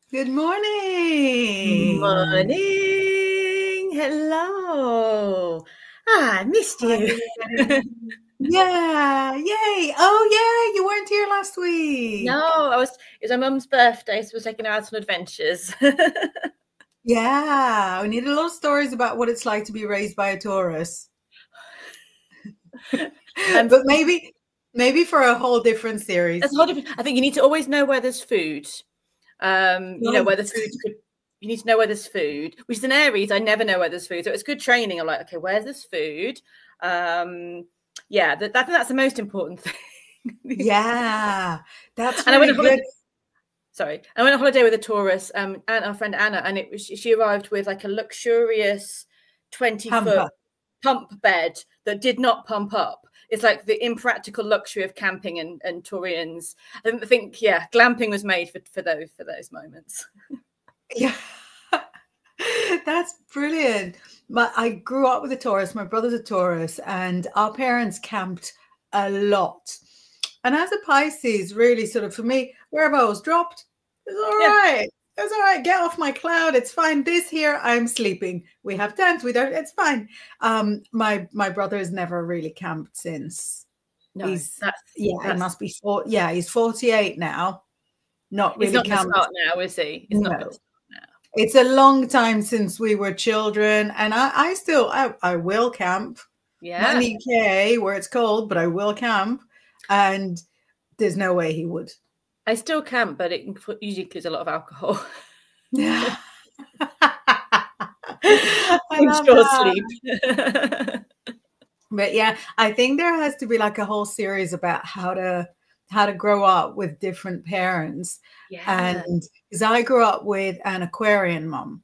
Good morning. Morning. Hello. I missed How are you. you getting? Yeah, yay. Oh, yeah, you weren't here last week. No, it was my mum's birthday, so we're taking her out on adventures. Yeah, we need a lot of stories about what it's like to be raised by a Taurus. Um, But maybe for a whole different that's series. a whole different, I think you need to always know where there's food. Where the Right. food could, you need to know where there's food, which is an Aries. I never know where there's food. So it's good training. I'm like, okay, where's this food? Yeah, I think that's the most important thing. Yeah, that's And I went really on good. holiday. Sorry, I went on holiday with a Taurus, and our friend Anna, and she arrived with like a luxurious 20-foot Hamper. pump bed that did not pump up. It's like the impractical luxury of camping and Taurians. I think yeah, glamping was made for those moments. Yeah. That's brilliant. I grew up with a Taurus. My brother's a Taurus, and our parents camped a lot. And as a Pisces, really sort of for me, wherever I was dropped, it's all Yeah, right. It's all right. Get off my cloud. It's fine. This here, I'm sleeping. We have tents. We don't. It's fine. My brother has never really camped since. no, He's he that's must be four. Yeah, he's 48 now. Not it's really not going to camped. start now, is he? It's not going to No. start now. It's a long time since we were children, and I still I will camp. Not in Yeah, the UK where it's cold, but I will camp. And there's no way he would. I still camp, but it usually includes a lot of alcohol. Yeah. I love Ensure that. sleep. But yeah, I think there has to be like a whole series about how to grow up with different parents. Yeah. And because I grew up with an Aquarian mom,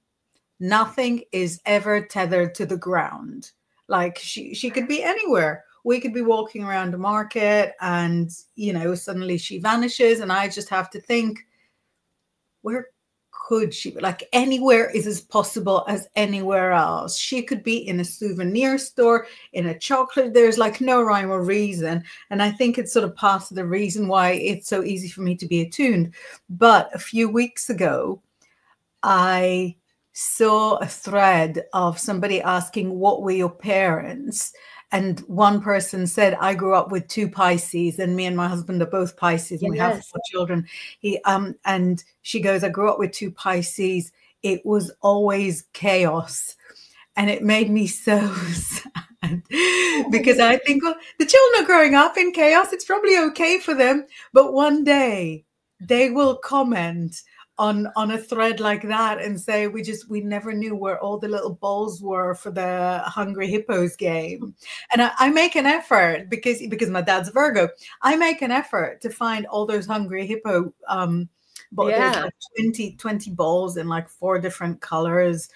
nothing is ever tethered to the ground. Like she could be anywhere. We could be walking around the market and suddenly she vanishes and I just have to think, where could she be? Like anywhere is as possible as anywhere else. She could be in a souvenir store, in a chocolate. There's like no rhyme or reason. And I think it's sort of part of the reason why it's so easy for me to be attuned. But a few weeks ago, I saw a thread of somebody asking, what were your parents? And one person said, I grew up with two Pisces, and me and my husband are both Pisces, and we have Yes. 4 children. And she goes, I grew up with two Pisces. It was always chaos. And it made me so sad because I think, well, the children are growing up in chaos. It's probably okay for them. But one day they will comment on a thread like that and say, we never knew where all the little balls were for the Hungry Hippos game. And I make an effort because my dad's a Virgo. I make an effort to find all those Hungry Hippo but there's Yeah. like 20 balls in like 4 different colors,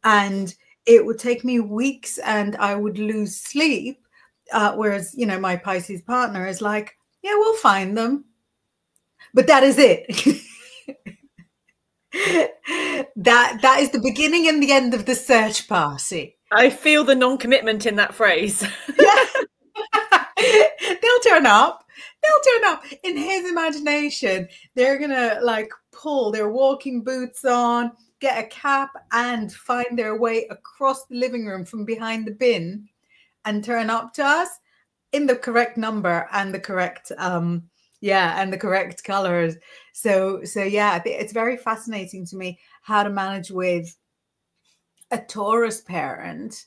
and it would take me weeks and I would lose sleep. Whereas, my Pisces partner is like, yeah, we'll find them. But that is it. that is the beginning and the end of the search party. I feel the non-commitment in that phrase. Yeah. They'll turn up. They'll turn up. In his imagination, they're gonna like pull their walking boots on, get a cap, and find their way across the living room from behind the bin and turn up to us in the correct number and the correct and the correct colors. So yeah, it's very fascinating to me how to manage with a Taurus parent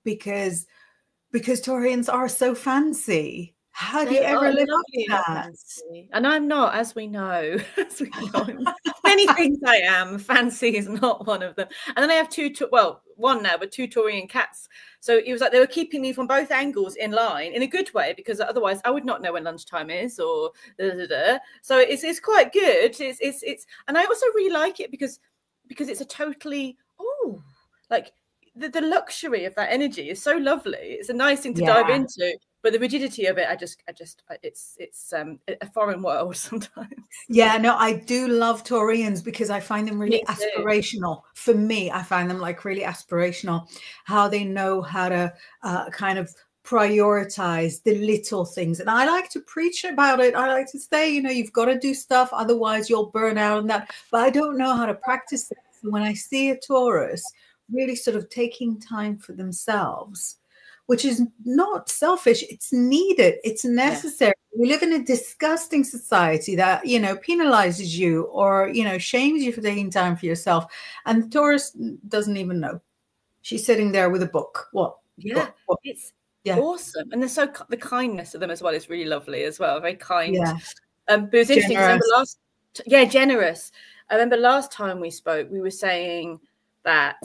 because Taurians are so fancy. How do you They ever are live up lovely to and that? fancy. And I'm not, as we know. As we know. Many things I am. Fancy is not one of them. And then I have one now, but 2 Taurian cats. So it was like they were keeping me from both angles in line in a good way, because otherwise I would not know when lunchtime is or So it's quite good. It's and I also really like it because it's a totally like the luxury of that energy is so lovely. It's a nice thing to dive Yeah. into, but the rigidity of it, it's a foreign world sometimes. Yeah, no, I do love Taurians because I find them really Me too. aspirational. For me, I find them like really aspirational, how they know how to kind of prioritize the little things. And I like to preach about it. I like to say, you know, you've got to do stuff, otherwise you'll burn out and that. But I don't know how to practice it. So when I see a Taurus really sort of taking time for themselves, which is not selfish, it's needed, it's necessary. Yeah. We live in a disgusting society that, you know, penalizes you or, you know, shames you for taking time for yourself. And the Taurus doesn't even know. She's sitting there with a book. What? Yeah, what? It's awesome. And they're the kindness of them as well is really lovely as well. Very kind. Yeah. But it was interesting because generous. I remember last time we spoke, we were saying that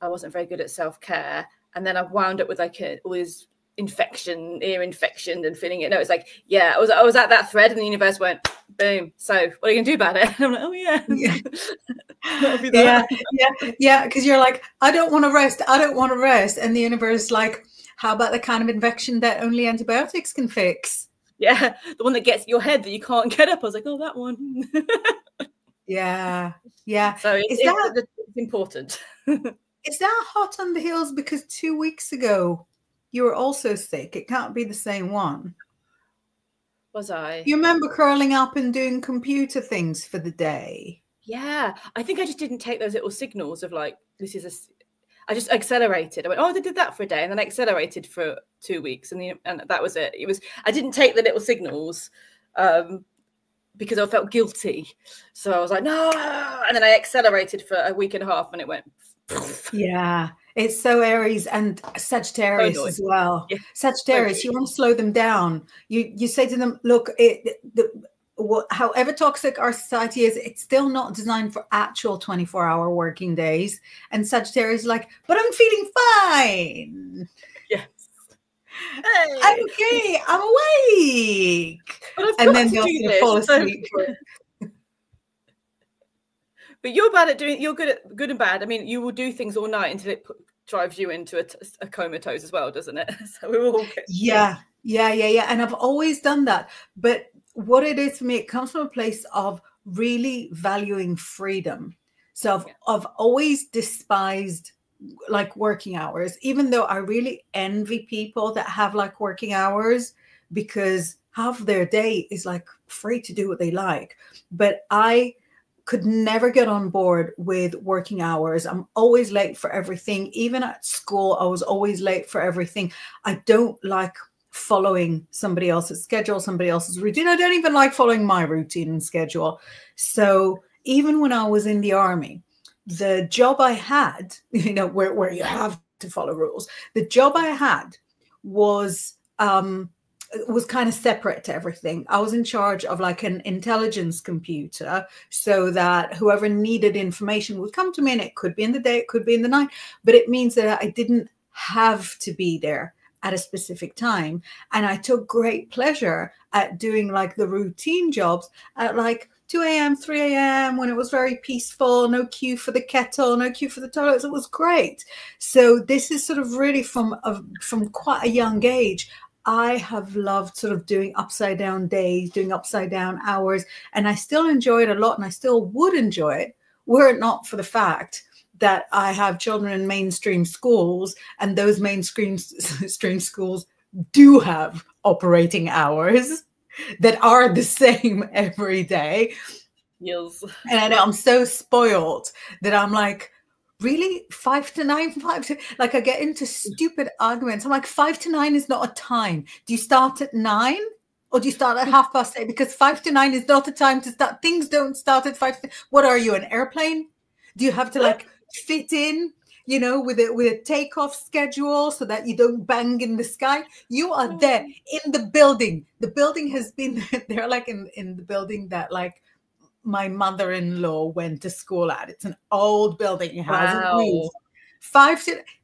I wasn't very good at self-care. And then I wound up with like all this ear infection and feeling it. No, it's like, I was at that thread and the universe went, boom. So what are you gonna do about it? And I'm like, oh yeah. That'll be that. Yeah. Because you're like, I don't want to rest. And the universe is like, how about the kind of infection that only antibiotics can fix? Yeah, the one that gets your head that you can't get up. I was like, oh, that one. Yeah. So it's important. Is that hot on the heels? Because 2 weeks ago you were also sick. It can't be the same one. Was I? You remember curling up and doing computer things for the day? Yeah, I think I just didn't take those little signals of like, I just accelerated. I went, oh, they did that for a day, and then I accelerated for 2 weeks, and that was it. I didn't take the little signals because I felt guilty. So I was like, no, and then I accelerated for a week and a half, and it went. Yeah, it's so Aries and Sagittarius as well. Yeah. Sagittarius, you want to slow them down. You say to them, look, however toxic our society is, it's still not designed for actual 24-hour working days. And Sagittarius is like, but I'm feeling fine. Yes. Hey. I'm okay. I'm awake. And then they'll fall asleep. But you're bad at you're good at good and bad. I mean, you will do things all night until it drives you into a comatose as well, doesn't it? So we're all good. Yeah. And I've always done that. But what it is for me, it comes from a place of really valuing freedom. So I've always despised like working hours, even though I really envy people that have like working hours, because half of their day is like free to do what they like. But I could never get on board with working hours. I'm always late for everything. Even at school, I was always late for everything. I don't like following somebody else's schedule, somebody else's routine. I don't even like following my routine and schedule. So even when I was in the army, the job I had, you know, where you have to follow rules, the job I had was kind of separate to everything. I was in charge of like an intelligence computer so that whoever needed information would come to me, and it could be in the day, it could be in the night, but it means that I didn't have to be there at a specific time. And I took great pleasure at doing like the routine jobs at like 2 a.m., 3 a.m. when it was very peaceful, no queue for the kettle, no queue for the toilets. It was great. So this is sort of really from quite a young age. I have loved sort of doing upside down days, doing upside down hours, and I still enjoy it a lot, and I still would enjoy it were it not for the fact that I have children in mainstream schools, and those mainstream schools do have operating hours that are the same every day. Yes. And I know I'm so spoiled that I'm like, really? 5 to 9? Like I get into stupid arguments. I'm like, 5 to 9 is not a time. Do you start at 9 or do you start at 8:30? Because 5 to 9 is not a time to start. Things don't start at 5 to 9. What are you, an airplane? Do you have to like fit in, you know, with a takeoff schedule so that you don't bang in the sky? You are there in the building. The building has been, they're like in the building that like my mother-in-law went to school at. It's an old building. It hasn't moved.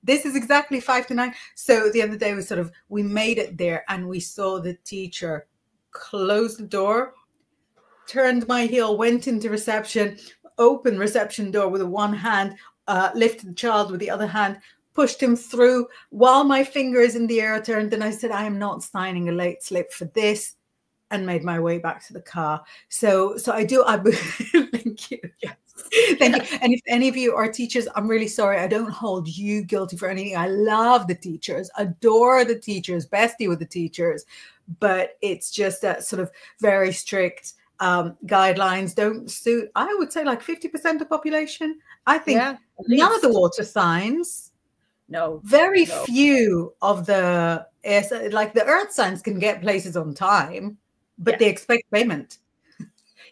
This is exactly 5 to 9. So the other day we made it there, and we saw the teacher close the door, turned my heel, went into reception, opened reception door with one hand, lifted the child with the other hand, pushed him through while my finger is in the air turned. And I said, I am not signing a late slip for this. and made my way back to the car. So I do. Thank you. Yes. Thank you. And if any of you are teachers, I'm really sorry. I don't hold you guilty for anything. I love the teachers, adore the teachers, bestie with the teachers, but it's just that sort of very strict guidelines don't suit, I would say, like 50% of the population. I think none of the water signs, very few of the like the earth signs can get places on time, but they expect payment.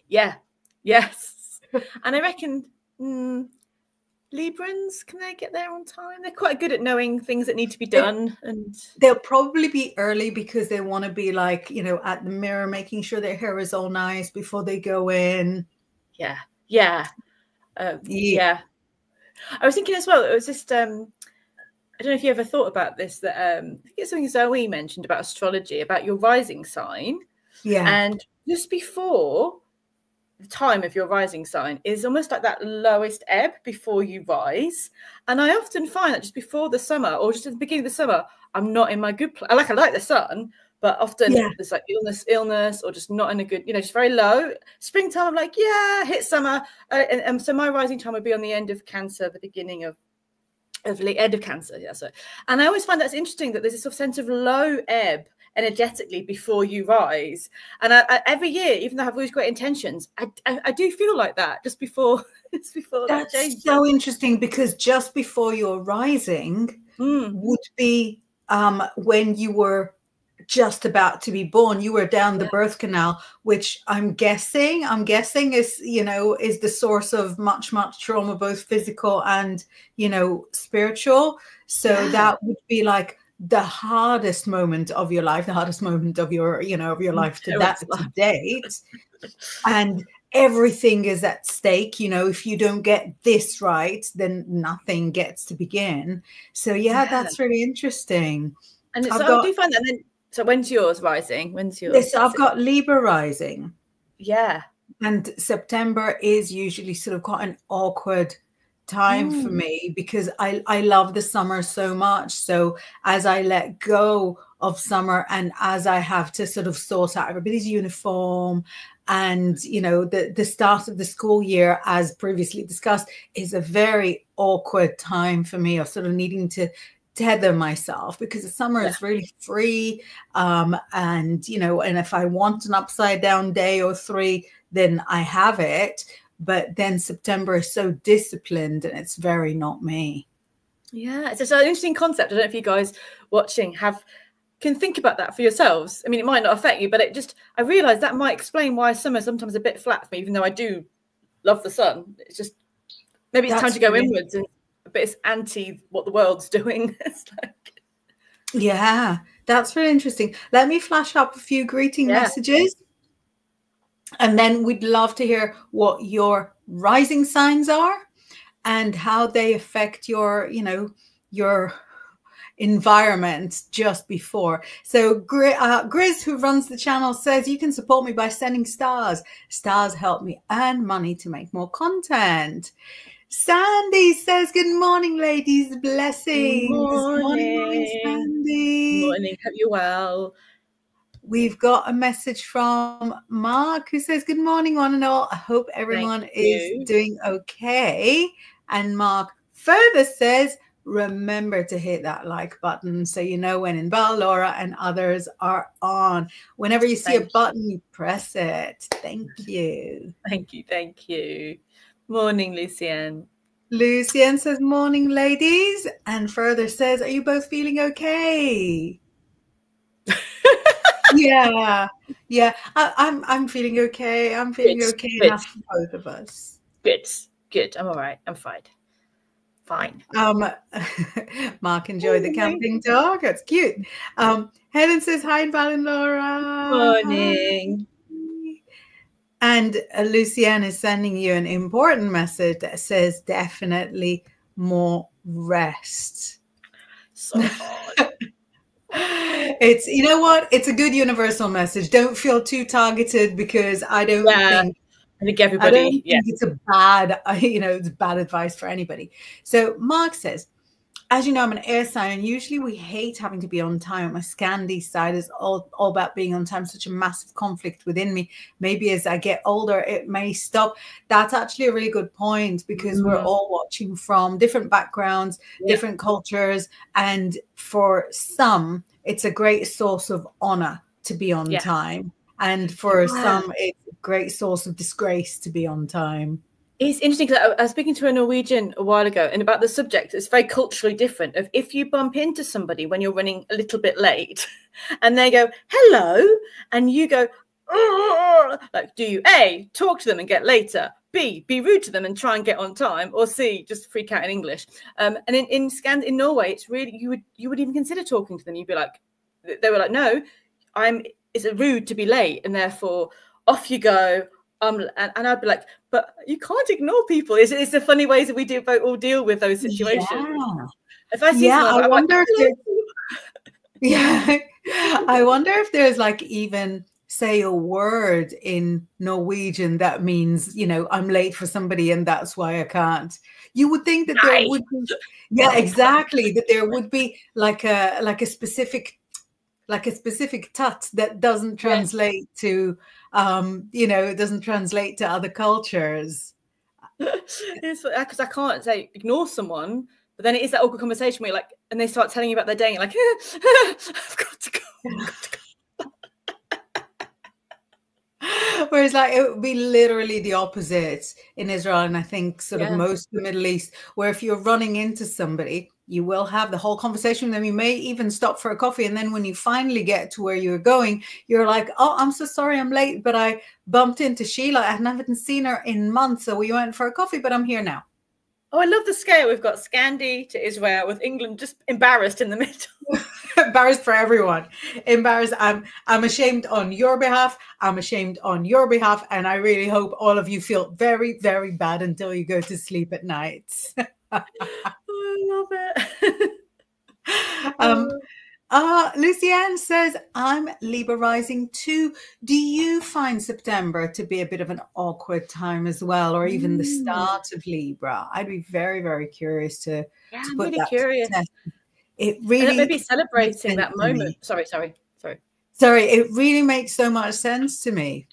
Yes. And I reckon Librans, can they get there on time? They're quite good at knowing things that need to be done, and they'll probably be early because they want to be like, you know, at the mirror, making sure their hair is all nice before they go in. Yeah. I was thinking as well, it was just I don't know if you ever thought about this, that I think it's something Zoe mentioned about astrology, about your rising sign. And just before the time of your rising sign is almost like that lowest ebb before you rise. And I often find that just before the summer, or just at the beginning of the summer, I'm not in my good place. I like the sun, but often there's like illness, or just not in a good, you know, just very low. Springtime, I'm like, hit summer. And so my rising time would be on the end of Cancer, the beginning of end of Cancer. And I always find that's interesting, that there's this sort of sense of low ebb energetically before you rise. And I every year, even though I have always great intentions, I do feel like that just before that change. That's so interesting, because just before your rising would be when you were just about to be born. You were down the birth canal, which I'm guessing is, you know, is the source of much trauma, both physical and, you know, spiritual. So that would be like the hardest moment of your life, the hardest moment of your, you know, of your life to date. And everything is at stake. You know, if you don't get this right, then nothing gets to begin. So that's really interesting. And I do find that. Then, so when's yours rising? When's yours? So I've got Libra rising. Yeah. And September is usually sort of quite an awkward time for me, because I love the summer so much. So as I let go of summer, and as I have to sort of sort out everybody's uniform, and, you know, the start of the school year, as previously discussed, is a very awkward time for me, of sort of needing to tether myself, because the summer is really free. And, you know, and if I want an upside down day or 3, then I have it. But then September is so disciplined, and it's very not me. Yeah, it's an interesting concept. I don't know if you guys watching can think about that for yourselves. I mean, it might not affect you, but I realize that might explain why summer is sometimes a bit flat for me, even though I do love the sun. It's just, maybe it's time to go inwards, and but it's anti what the world's doing. It's like, yeah, that's really interesting. Let me flash up a few greeting messages. And then we'd love to hear what your rising signs are and how they affect your, you know, your environment just before. So Grizz, who runs the channel, says you can support me by sending stars. Stars help me earn money to make more content. Sandy says, good morning, ladies. Blessings. Good morning, Sandy. Good morning. Hope you're well. We've got a message from Mark, who says, good morning, one and all. I hope everyone is doing okay. And Mark further says, remember to hit that like button so you know when Inbaal, Laura, and others are on. Whenever you see a button, you press it. Thank you. Thank you. Morning, Lucienne. Lucienne says, morning, ladies. And further says, are you both feeling okay? Yeah. I'm feeling okay. I'm feeling okay enough for both of us. Good. I'm all right. I'm fine. Mark enjoyed the camping dog. That's cute. Helen says, hi, Inbaal and Laura. Morning. And Lucienne is sending you an important message that says definitely more rest. So hard. It's, you know what? It's a good universal message. Don't feel too targeted, because I don't think everybody. I don't think it's a bad, you know, it's bad advice for anybody. So Mark says, as you know, I'm an air sign, and usually we hate having to be on time. My Scandi side is all about being on time, such a massive conflict within me. Maybe as I get older, it may stop. That's actually a really good point, because we're all watching from different backgrounds, different cultures. And for some, it's a great source of honor to be on time. And for some, it's a great source of disgrace to be on time. It's interesting because I was speaking to a Norwegian a while ago, and about the subject, it's very culturally different. Of if you bump into somebody when you're running a little bit late, and they go hello, and you go, oh, like, do you A, talk to them and get later, B, be rude to them and try and get on time, or C, just freak out in English? And in Norway, it's really you would even consider talking to them. You'd be like, they were like, no, it's rude to be late, and therefore off you go. And I'd be like, but you can't ignore people. It's the funny ways that we all deal with those situations. Yeah. If I see someone, I wonder I wonder if there's like even say a word in Norwegian that means, you know, I'm late for somebody and that's why I can't. You would think that there would be, yeah, exactly, that there would be like a specific tut that doesn't translate to you know, it doesn't translate to other cultures. It's because I can't say ignore someone, but then it is that awkward conversation where you're like, and they start telling you about their day, and you're like, I've got to go. Whereas like it would be literally the opposite in Israel, and I think sort of most of the Middle East, where if you're running into somebody, you will have the whole conversation with them. You may even stop for a coffee, and then when you finally get to where you're going, you're like, oh, I'm so sorry I'm late, but I bumped into Sheila. I haven't seen her in months, so we went for a coffee, but I'm here now. Oh, I love the scale. We've got Scandi to Israel, with England just embarrassed in the middle. Embarrassed for everyone. Embarrassed. I'm ashamed on your behalf. I'm ashamed on your behalf. And I really hope all of you feel very, very bad until you go to sleep at night. I love it. Lucianne says, I'm Libra rising too. Do you find September to be a bit of an awkward time as well, or even the start of Libra? I'd be very, very curious to put really that curious. It really maybe celebrating that moment. Sorry. It really makes so much sense to me.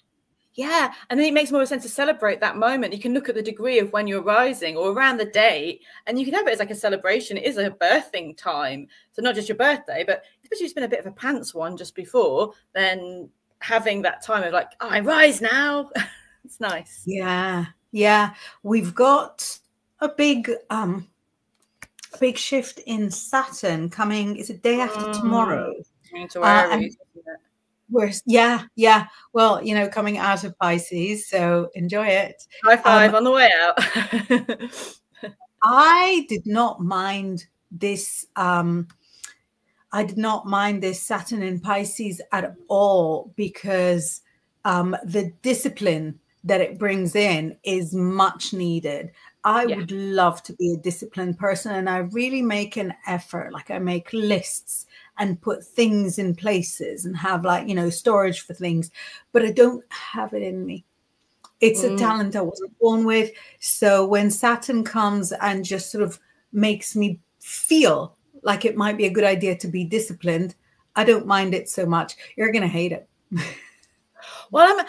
Yeah, and then it makes more sense to celebrate that moment. You can look at the degree of when you're rising or around the date, and you can have it as like a celebration. It is a birthing time. So not just your birthday, but especially if it's been a bit of a pants one just before, then having that time of like, oh, I rise now. It's nice. Yeah. We've got a big shift in Saturn coming. Is it day after tomorrow? Into Aries, well, you know, coming out of Pisces, so enjoy it. High five on the way out. I did not mind this Saturn in Pisces at all, because the discipline that it brings in is much needed. I would love to be a disciplined person, and I really make an effort. Like I make lists and put things in places and have, like, you know, storage for things, but I don't have it in me. It's a talent I wasn't born with. So when Saturn comes and just sort of makes me feel like it might be a good idea to be disciplined, I don't mind it so much. You're going to hate it. Well,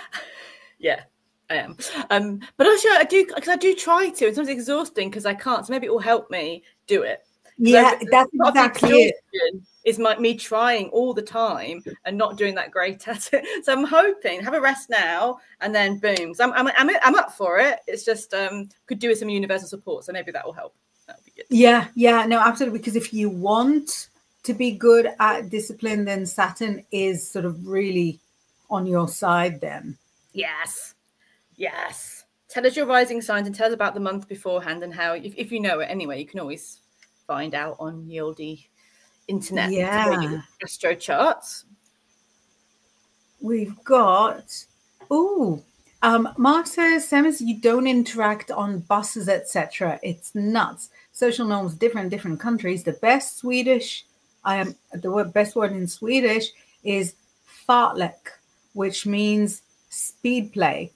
I am. But also I do, because I do try to. It's exhausting because I can't. So maybe it will help me do it. Yeah, that's exactly it. Is me trying all the time and not doing that great at it. So I'm hoping have a rest now and then boom. So I'm up for it. It's just could do with some universal support. So maybe that will help. That'll be good. Yeah, no, absolutely. Because if you want to be good at discipline, then Saturn is sort of really on your side then. Yes. Tell us your rising signs and tell us about the month beforehand and how, if you know it anyway, you can always find out on the oldie internet. Yeah. Astro charts. We've got, Mark says, Semis, you don't interact on buses, etc. It's nuts. Social norms different in different countries. The best best word in Swedish is fartlek, which means speed play.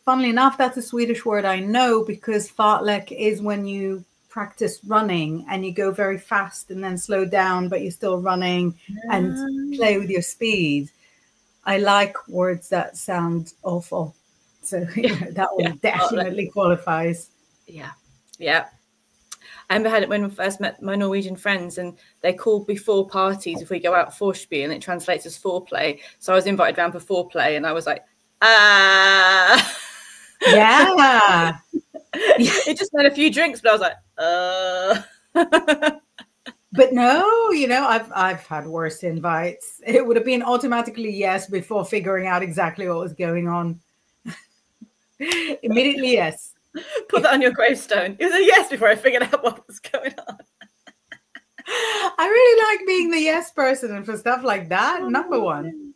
Funnily enough, that's a Swedish word I know, because fartlek is when you practice running and you go very fast and then slow down, but you're still running and play with your speed. I like words that sound awful. So that one definitely qualifies. Yeah. Yeah. I remember when I first met my Norwegian friends, and they called before parties if we go out vorspiel, and it translates as foreplay. So I was invited round for foreplay, and I was like, Yeah. It just meant a few drinks, but I was like, But no, I've had worse invites. It would have been automatically yes before figuring out exactly what was going on. Immediately yes. Put that on your gravestone. It was a yes before I figured out what was going on. I really like being the yes person, and for stuff like that, number one.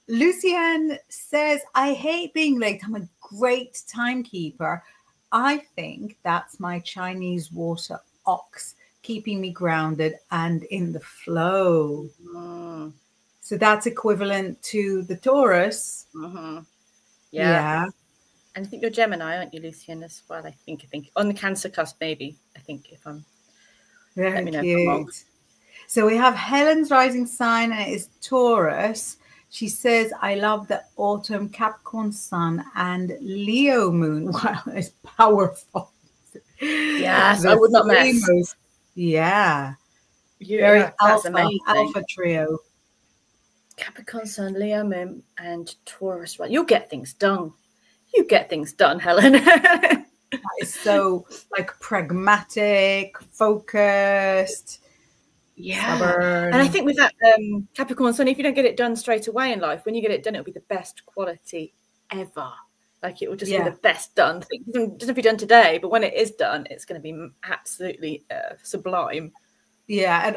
Lucienne says, I hate being late. I'm a great timekeeper. I think that's my Chinese water ox, keeping me grounded and in the flow. So that's equivalent to the Taurus. Yeah. And I think you're Gemini, aren't you, Lucian, as well? I think on the Cancer cusp, maybe. I think if I'm very cute. So we have Helen's rising sign, and it is Taurus. She says, I love the autumn Capricorn sun and Leo moon. Wow, it's powerful. Yes, I would not mess. Very alpha trio. Capricorn sun, Leo moon, and Taurus. Right, you'll get things done. You get things done, Helen. That is so like pragmatic, focused. Stubborn. And I think with that Capricorn sun, if you don't get it done straight away in life, when you get it done, it'll be the best quality ever. Like it will just be the best done thing. It doesn't have to be done today, but when it is done, it's going to be absolutely sublime. Yeah,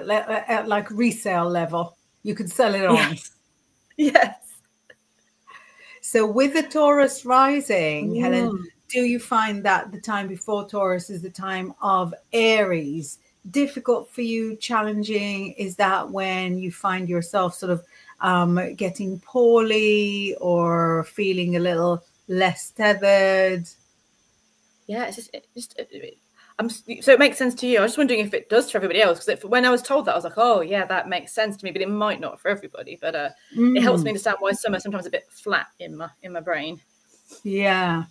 at like resale level, you could sell it on. Yes. So with the Taurus rising, Helen, do you find that the time before Taurus is the time of Aries? Difficult for you, challenging? Is that when you find yourself sort of getting poorly or feeling a little less tethered? Yeah, so it makes sense to you. I was just wondering if it does to everybody else, because when I was told that, I was like, oh yeah, that makes sense to me, but it might not for everybody. But it helps me understand why summer sometimes a bit flat in my brain. Yeah.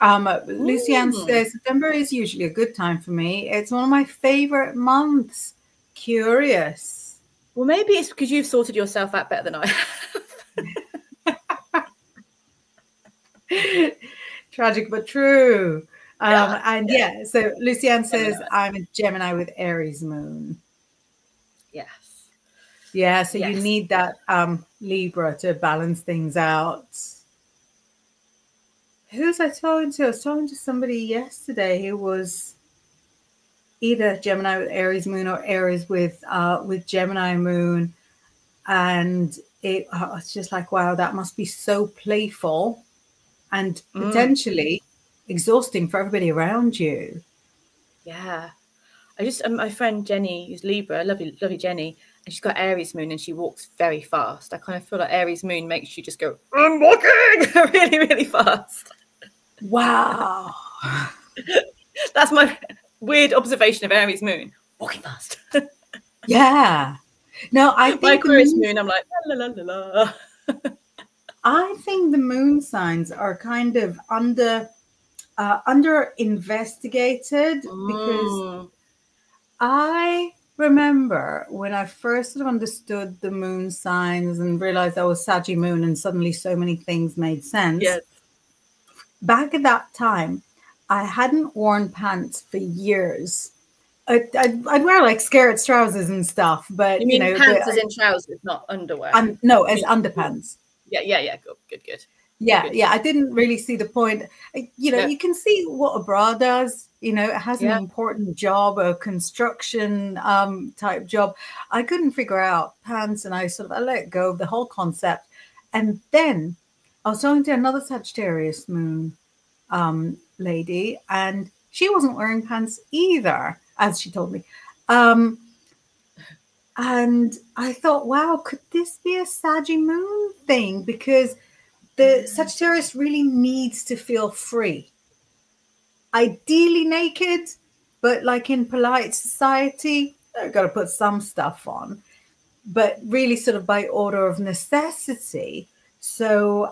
Lucianne says September is usually a good time for me. It's one of my favorite months. Curious. Well, maybe it's because you've sorted yourself out better than I have. Tragic but true. So Lucianne says I'm a Gemini with Aries moon. Yes. Yeah, so you need that Libra to balance things out. Who was I talking to? I was talking to somebody yesterday who was either Gemini with Aries moon or Aries with Gemini moon, and it's just like, wow, that must be so playful and potentially exhausting for everybody around you. Yeah, I just my friend Jenny, who's Libra, lovely Jenny, and she's got Aries moon and she walks very fast. I kind of feel like Aries moon makes you just go, I'm walking really, really fast. Wow. That's my weird observation of Aries moon. Walking fast. Yeah. No, I think my Aquarius moon, I'm like, la la la la. I think the moon signs are kind of under investigated because I remember when I first sort of understood the moon signs and realized I was Saggy moon, and suddenly so many things made sense. Yes. Back at that time, I hadn't worn pants for years. I'd wear like skirts, trousers and stuff, but you mean pants as in trousers, not underwear? No, as underpants. Yeah. Good. Yeah. I didn't really see the point. You can see what a bra does. It has an important job, a construction type job. I couldn't figure out pants, and I let go of the whole concept. And then I was talking to another Sagittarius moon lady, and she wasn't wearing pants either, as she told me. And I thought, wow, could this be a Saggy moon thing? Because the Sagittarius really needs to feel free. Ideally naked, but like in polite society, I've got to put some stuff on, but really sort of by order of necessity. So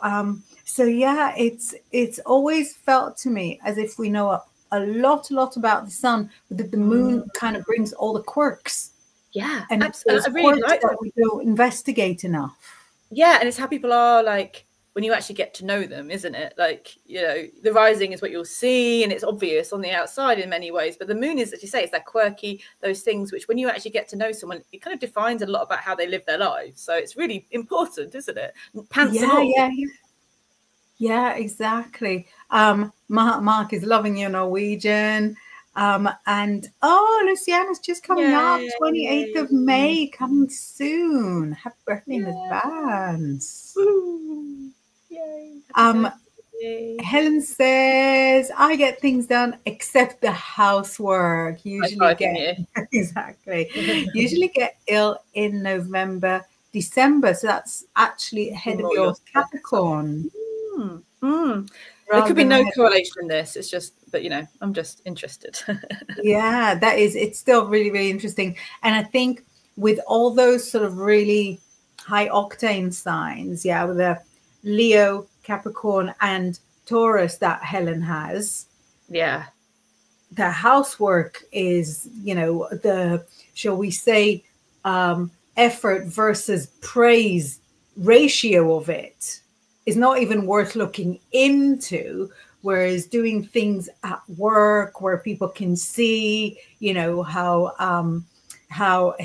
so yeah, it's always felt to me as if we know a lot about the sun, but that the moon kind of brings all the quirks. Yeah, And it's absolutely. those I really quirks like that that. we don't investigate enough. Yeah, and it's how people are like when you actually get to know them, isn't it? Like, you know, the rising is what you'll see, and it's obvious on the outside in many ways. But the moon is, as you say, it's that quirky, those things which when you actually get to know someone, it kind of defines a lot about how they live their lives. So it's really important, isn't it? Pants and all. Yeah, exactly. Mark is loving your Norwegian. And oh, Luciana's just coming up, 28th of May, coming soon. Happy birthday in advance. Woo. Yay. Helen says, I get things done except the housework. Usually usually get ill in November, December. So that's actually ahead of your Capricorn. There could be no correlation in this. It's just, but you know, I'm just interested. Yeah, it's still really, really interesting. And I think with all those sort of really high octane signs, yeah, with the Leo, Capricorn, and Taurus that Helen has. Yeah. The housework is, you know, the, shall we say, effort versus praise ratio of it is not even worth looking into. Whereas doing things at work where people can see, you know, how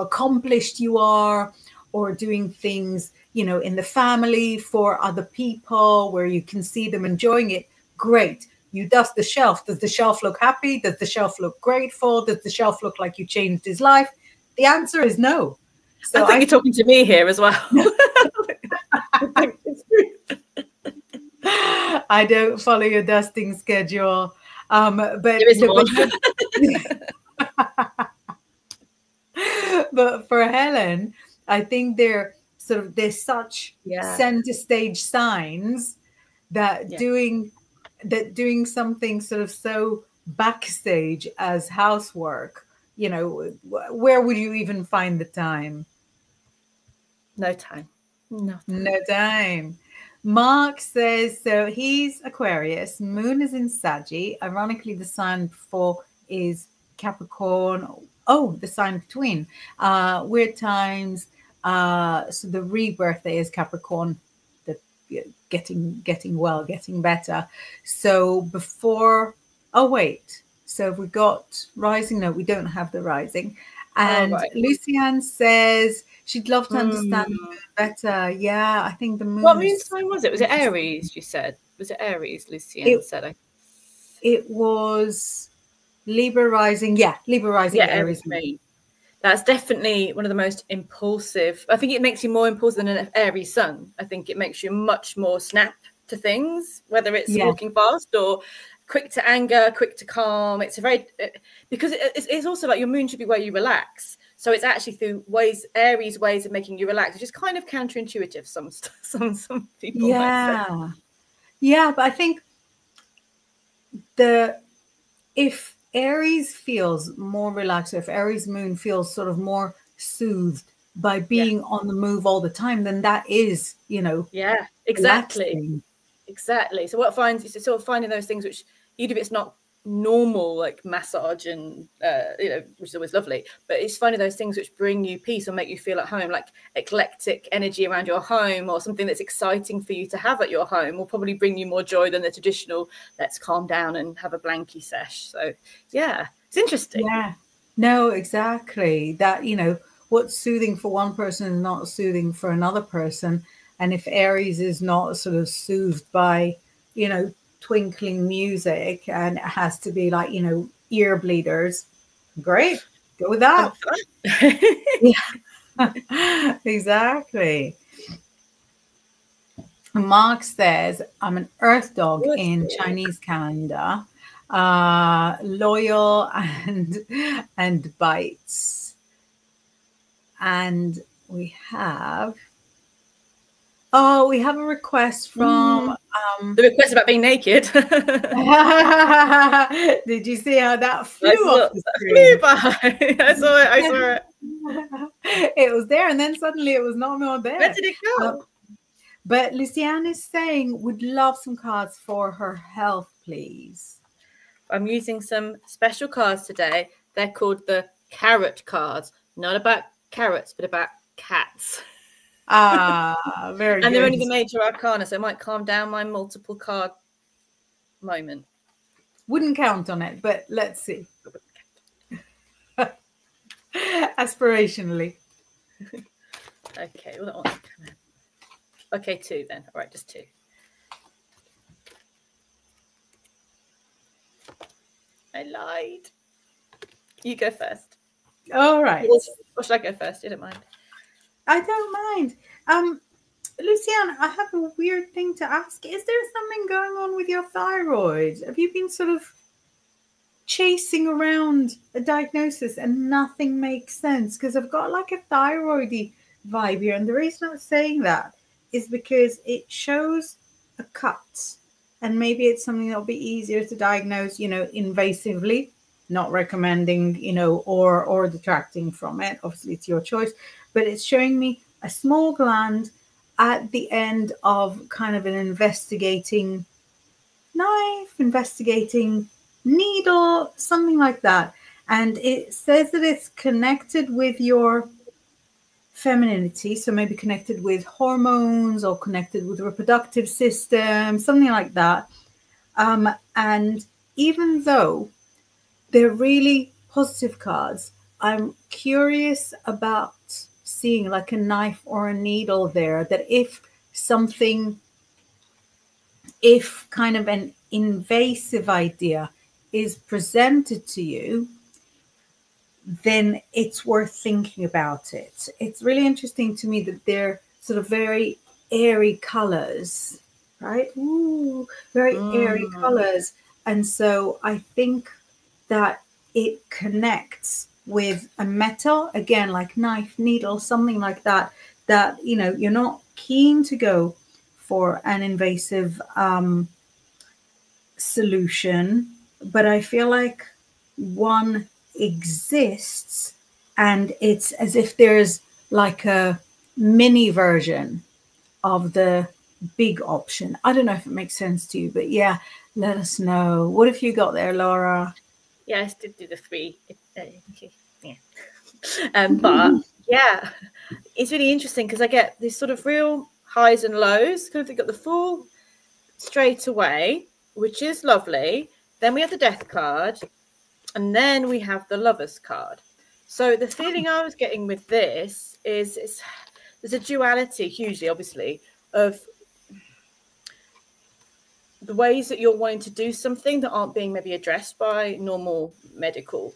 accomplished you are, or doing things, you know, in the family for other people where you can see them enjoying it, great. You dust the shelf. Does the shelf look happy? Does the shelf look grateful? Does the shelf look like you changed his life? The answer is no. So I think you're talking to me here as well. I don't follow your dusting schedule, but but for Helen, I think they're there's such center stage signs that doing something sort of so backstage as housework, you know, where would you even find the time? No time. No time. Mark says, so he's Aquarius, moon is in Saggy. Ironically, the sign before is Capricorn. Oh, the sign between. Weird times. So the rebirthday is Capricorn, the getting well, getting better. So before, oh wait. So we got rising. No, we don't have the rising. And Lucianne says she'd love to understand the moon better. Yeah, I think the moon. What moon sign was it? Was it Aries? You said. Was it Aries? Lucianne said. It was Libra rising. Yeah, Libra rising. Yeah, Aries. That's definitely one of the most impulsive. I think it makes you more impulsive than an Aries sun. I think it makes you much more snap to things, whether it's walking fast or quick to anger, quick to calm. It's a very, because it's also like your moon should be where you relax. So it's actually through Aries ways of making you relax, which is kind of counterintuitive. Some people might say. Yeah, but I think if Aries feels more relaxed, if Aries moon feels sort of more soothed by being on the move all the time, then that is, you know. Yeah, exactly. Relaxing. Exactly. So what finds is sort of finding those things which, even if it's not normal, like massage and you know, which is always lovely, but it's finding those things which bring you peace or make you feel at home, like eclectic energy around your home, or something that's exciting for you to have at your home will probably bring you more joy than the traditional let's calm down and have a blankie sesh. So yeah, it's interesting. Yeah, no, exactly. That, you know, what's soothing for one person is not soothing for another person. And if Aries is not sort of soothed by, you know, twinkling music, and it has to be like, you know, ear bleeders, great, go with that. Yeah. Exactly. Mark says, I'm an earth dog in Chinese calendar, loyal and bites. And we have, Oh, we have a request from the request about being naked. Did you see how that flew off the screen? screen? Flew by. I saw it. I saw it. It was there, and then suddenly it was not more there. Where did it go? But Luciane is saying, would love some cards for her health, please. I'm using some special cards today. They're called the carrot cards. Not about carrots, but about cats. Ah, very good. And they're only the major arcana, so it might calm down my multiple card moment. Wouldn't count on it, but let's see. Aspirationally. Okay, well, that one's come in. Okay, 2 then. All right, just 2. I lied. You go first. All right. Or should I go first? You don't mind? I don't mind. Luciane, I have a weird thing to ask. Is there something going on with your thyroid? Have you been sort of chasing around a diagnosis and nothing makes sense? Because I've got like a thyroidy vibe here. And the reason I'm saying that is because it shows a cut. And maybe it's something that'll be easier to diagnose, you know, invasively. Not recommending, you know, or detracting from it. Obviously, it's your choice. But it's showing me a small gland at the end of kind of an investigating knife, investigating needle, something like that. And it says that it's connected with your femininity, so maybe connected with hormones or connected with the reproductive system, something like that. And even though they're really positive cards, I'm curious about seeing like a knife or a needle there, that if kind of an invasive idea is presented to you, then it's worth thinking about it. It's really interesting to me that they're sort of very airy colors, right? Ooh, very airy colors. And so I think that it connects with a metal, again, like knife, needle, something like that, that, you know, you're not keen to go for an invasive solution, but I feel like one exists, and it's as if there's like a mini version of the big option. I don't know if it makes sense to you, but yeah, let us know. What have you got there, Laura? Yeah, I did do the 3. Yeah. But yeah, it's really interesting because I get these sort of real highs and lows. Kind of got the Fool straight away, which is lovely. Then we have the Death card, and then we have the Lovers card. So the feeling I was getting with this is there's a duality, hugely, obviously, of the ways that you're wanting to do something that aren't being maybe addressed by normal medical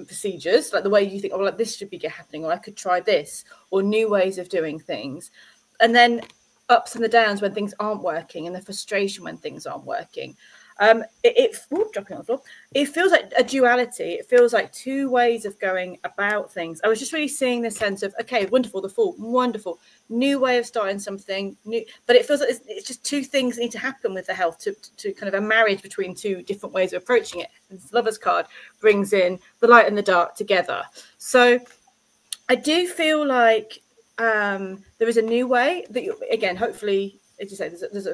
procedures, like the way you think, oh, like this should be happening, or I could try this, or new ways of doing things. And then ups and the downs when things aren't working, and the frustration when things aren't working. Dropping on the floor. It feels like a duality. It feels like 2 ways of going about things. I was just really seeing this sense of, okay, wonderful, the Fool, wonderful, new way of starting something new. But it feels like it's just 2 things that need to happen with the health to kind of a marriage between 2 different ways of approaching it. And this Lover's card brings in the light and the dark together. So I do feel like there is a new way that you, again, hopefully, as you say, there's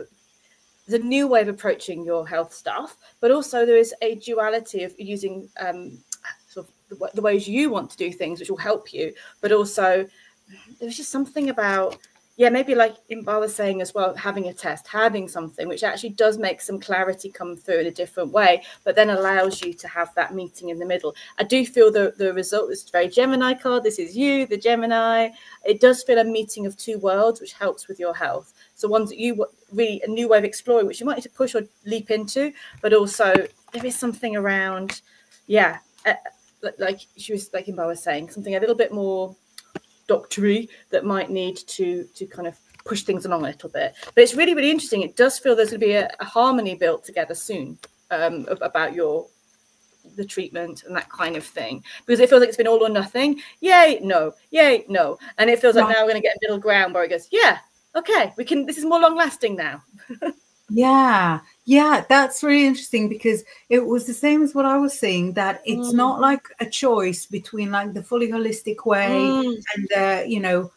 a new way of approaching your health stuff, but also there is a duality of using sort of the ways you want to do things, which will help you. But also there's just something about, yeah, maybe like Inbaal was saying as well, having a test, having something which actually does make some clarity come through in a different way, but then allows you to have that meeting in the middle. I do feel the result is very Gemini card. This is you, the Gemini. It does feel a meeting of 2 worlds, which helps with your health. So ones that you really, a new way of exploring, which you might need to push or leap into, but also there is something around, yeah, like Inbaal was saying, something a little bit more doctory that might need to kind of push things along a little bit. But it's really, really interesting. It does feel there's going to be a harmony built together soon about the treatment and that kind of thing, because it feels like it's been all or nothing. Yay, no. And it feels like now we're going to get a middle ground where it goes, yeah, okay, we can. This is more long lasting now. Yeah, that's really interesting, because it was the same as what I was saying, that it's not like a choice between like the fully holistic way and the, you know,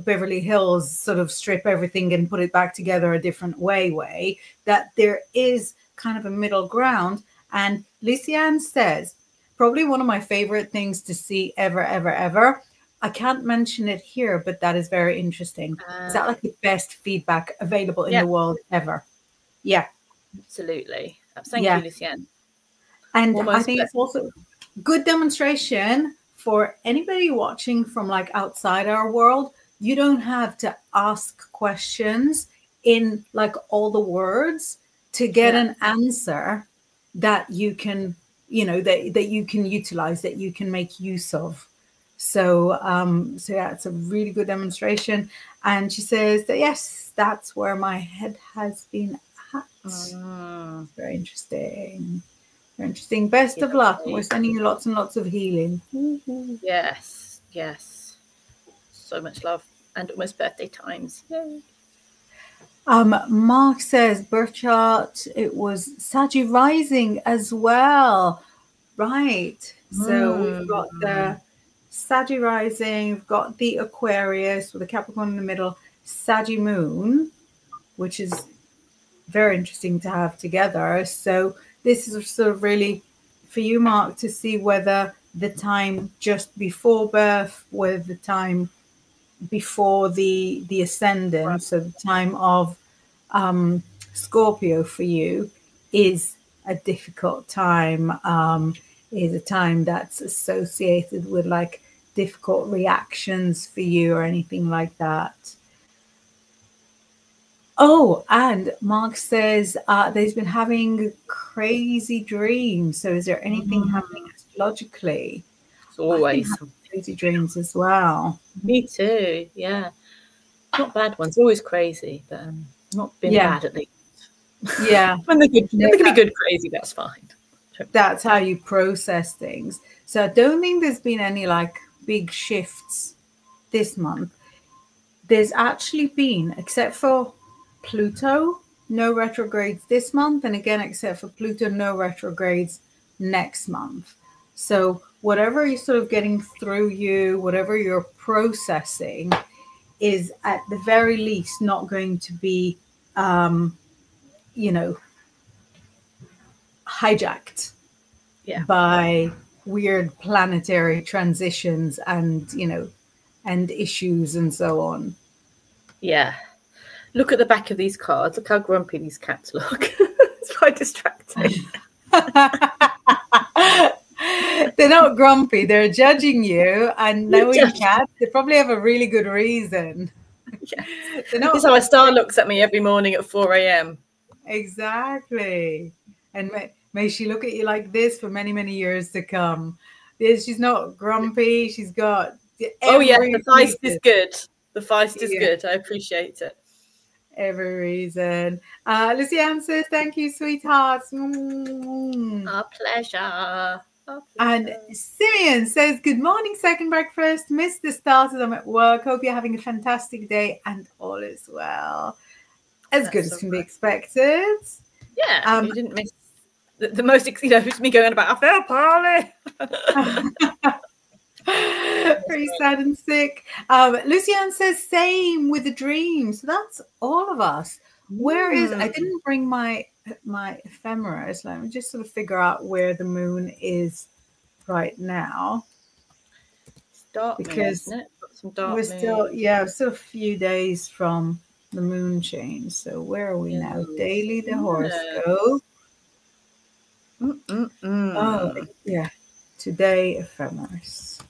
Beverly Hills sort of strip everything and put it back together a different way, that there is kind of a middle ground. And Lysiane says, probably one of my favorite things to see ever. I can't mention it here, but that is very interesting. Is that like the best feedback available in the world ever? Yeah, absolutely. Thank you, Lysiane. And I think it's also good demonstration for anybody watching from like outside our world. You don't have to ask questions in like all the words to get an answer that you can, you know, that you can utilize, that you can make use of. So, so yeah, it's a really good demonstration. And she says that, yes, that's where my head has been at. Very interesting. Very interesting. Best of luck. We're sending you lots and lots of healing. Yes. So much love, and almost birthday times. Yay. Mark says birth chart, it was Saggy rising as well. Right. So we've got the Saggy rising, we've got the Aquarius with the Capricorn in the middle, Saggy moon, which is very interesting to have together. So this is sort of really for you, Mark, to see whether the time just before birth, whether the time before the ascendant, so the time of Scorpio for you is a difficult time, is a time that's associated with like difficult reactions for you or anything like that. Oh, and Mark says that he's been having crazy dreams. So is there anything happening astrologically? It's always crazy dreams as well. Me too, yeah. Not bad ones, always crazy, but not been bad at least. Yeah. When they're good, they can be good crazy, that's fine. That's how you process things. So I don't think there's been any like big shifts this month. There's actually been, except for Pluto, no retrogrades this month. And again, except for Pluto, no retrogrades next month. So whatever you're sort of getting through you, whatever you're processing is at the very least not going to be, you know, hijacked by weird planetary transitions and, you know, and issues and so on. Yeah. Look at the back of these cards. Look how grumpy these cats look. It's quite distracting. They're not grumpy. They're judging you, and knowing cats, they probably have a really good reason. Yeah. This is how a star looks at me every morning at 4 a.m. Exactly. And may she look at you like this for many, many years to come. She's not grumpy. She's got the feist is good. The feist is good. I appreciate it. Every reason. Lysiane says, thank you, sweethearts. Our pleasure. And Simeon says, good morning, second breakfast. Missed the start as I'm at work. Hope you're having a fantastic day and all is well. As good as can be expected. Yeah, you didn't miss the most, you know, it's me going about, I feel poorly. Very sad and sick. Luciane says, same with the dreams. So that's all of us. Where is, I didn't bring my ephemeris. Let me just sort of figure out where the moon is right now. It's dark, because moon, isn't it? Got some dark we're still a few days from the moon change. So where are we now? Daily, the horoscope. Oh yeah, today ephemeris.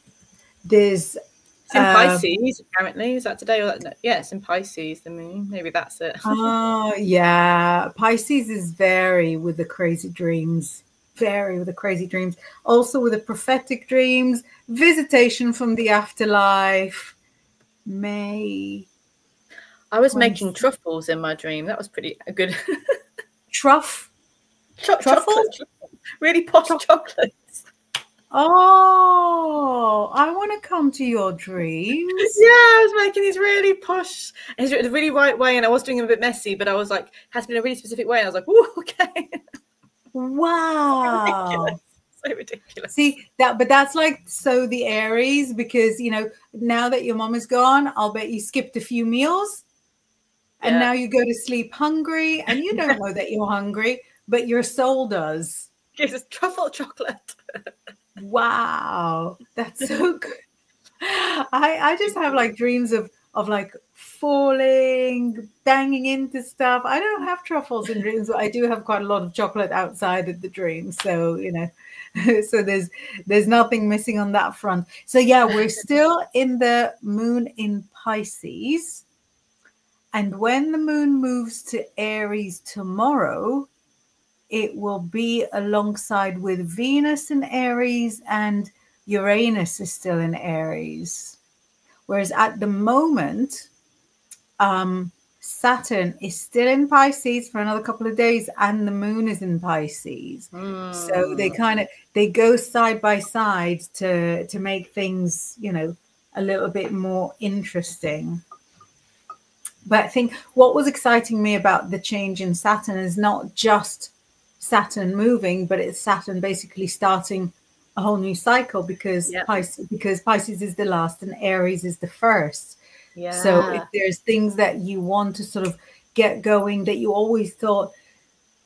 There's it's in Pisces apparently. Is that today or that? No, yeah, it's in Pisces, the moon. Maybe that's it. Oh yeah, Pisces is very with the crazy dreams. Very with the crazy dreams. Also with the prophetic dreams, visitation from the afterlife. May. I was making truffles in my dream. That was pretty good. Truffles? Really posh chocolates. Oh, I want to come to your dreams. Yeah, I was making these really posh, and it's the really right way, and I was doing them a bit messy, but I was like, has to be in a really specific way, and I was like, oh, okay. Wow. So ridiculous. See that, but that's like so the Aries, because you know, now that your mom is gone, I'll bet you skipped a few meals. And Yeah. now you go to sleep hungry, and you don't know that you're hungry, but your soul does. Gives us truffle chocolate. Wow, that's so good. I just have like dreams of like falling, banging into stuff. I don't have truffles in dreams, but I do have quite a lot of chocolate outside of the dream. So, you know, so there's nothing missing on that front. So yeah, we're still in the moon in Pisces. And when the moon moves to Aries tomorrow, it will be alongside with Venus in Aries, and Uranus is still in Aries. Whereas at the moment, Saturn is still in Pisces for another couple of days, and the moon is in Pisces. So they go side by side to make things, you know, a little bit more interesting. But I think what was exciting me about the change in Saturn is not just Saturn moving, but it's Saturn basically starting a whole new cycle, because Pisces is the last and Aries is the first. Yeah. So if there's things that you want to sort of get going that you always thought,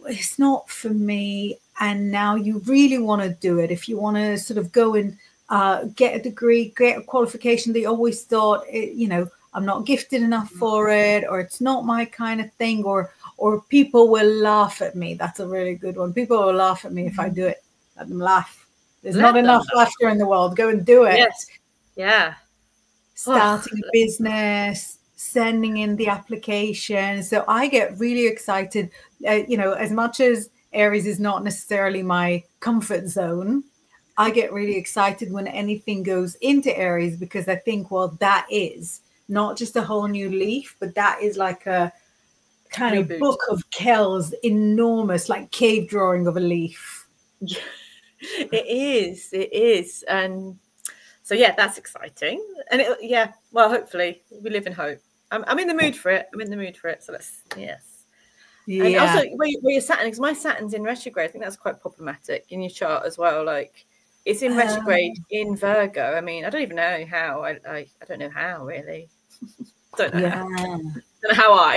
well, it's not for me, and now you really want to do it, if you want to sort of go and get a degree, get a qualification that you always thought, you know, I'm not gifted enough for it, or it's not my kind of thing, or people will laugh at me. That's a really good one. People will laugh at me if I do it. Let them laugh. There's not enough laughter in the world. Go and do it. Yes. Yeah. Starting a business, sending in the application. So I get really excited. You know, as much as Aries is not necessarily my comfort zone, I get really excited when anything goes into Aries, because I think, well, that is not just a whole new leaf, but that is like a kind of book of Kells, enormous, like cave drawing of a leaf. Yeah, it is. And so, yeah, that's exciting. And well, hopefully we live in hope. I'm in the mood for it. So yes. Yeah. And also where your Saturn, because my Saturn's in retrograde, I think that's quite problematic in your chart as well. Like, it's in retrograde in Virgo. I mean, I don't even know how. I don't know how, really. Don't know how. Don't know how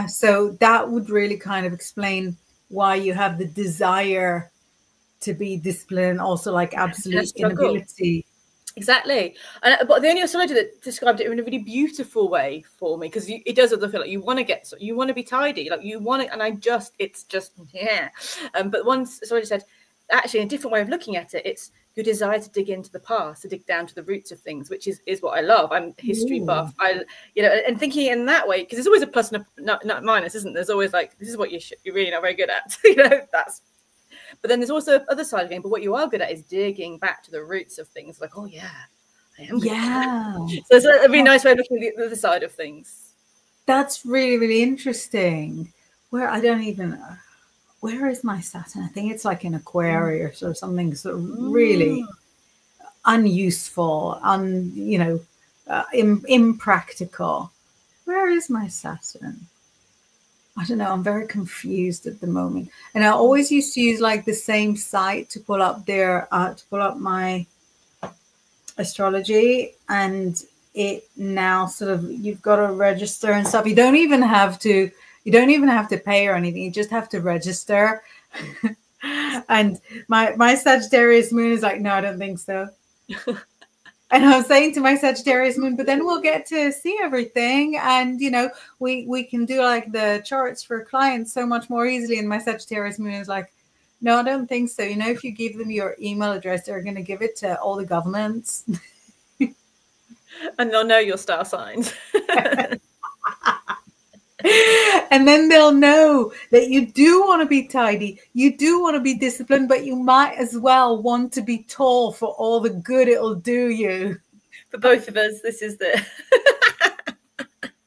So that would really kind of explain why you have the desire to be disciplined, also like absolute inability. Exactly. But the only astrologer that described it in a really beautiful way for me, because it does feel like you want to be tidy, like you want to, it's just but one astrologer said, actually, in a different way of looking at it, it's your desire to dig into the past, to dig down to the roots of things, which is what I love. I'm a history buff. And thinking in that way, because there's always a plus and a minus, isn't there? There's always like, this is what you're really not very good at. But then there's also the other side of the game. But what you are good at is digging back to the roots of things. Like, oh yeah, I am good. Yeah. So it's a really nice way of looking at the other side of things. That's really, really interesting. Where is my Saturn? I think it's like in Aquarius or something sort of really unuseful, impractical. Where is my Saturn? I don't know. I'm very confused at the moment. And I always used to use like the same site to pull up my astrology, and it now sort of, you've got to register and stuff. You don't even have to pay or anything. You just have to register. And my Sagittarius moon is like, no, I don't think so. And I'm saying to my Sagittarius moon, but then we'll get to see everything. And, you know, we can do like the charts for clients so much more easily. And my Sagittarius moon is like, no, I don't think so. You know, if you give them your email address, they're going to give it to all the governments. And they'll know your star signs. And then they'll know that you do want to be tidy, you do want to be disciplined, but you might as well want to be tall for all the good it'll do you. For both of us, this is the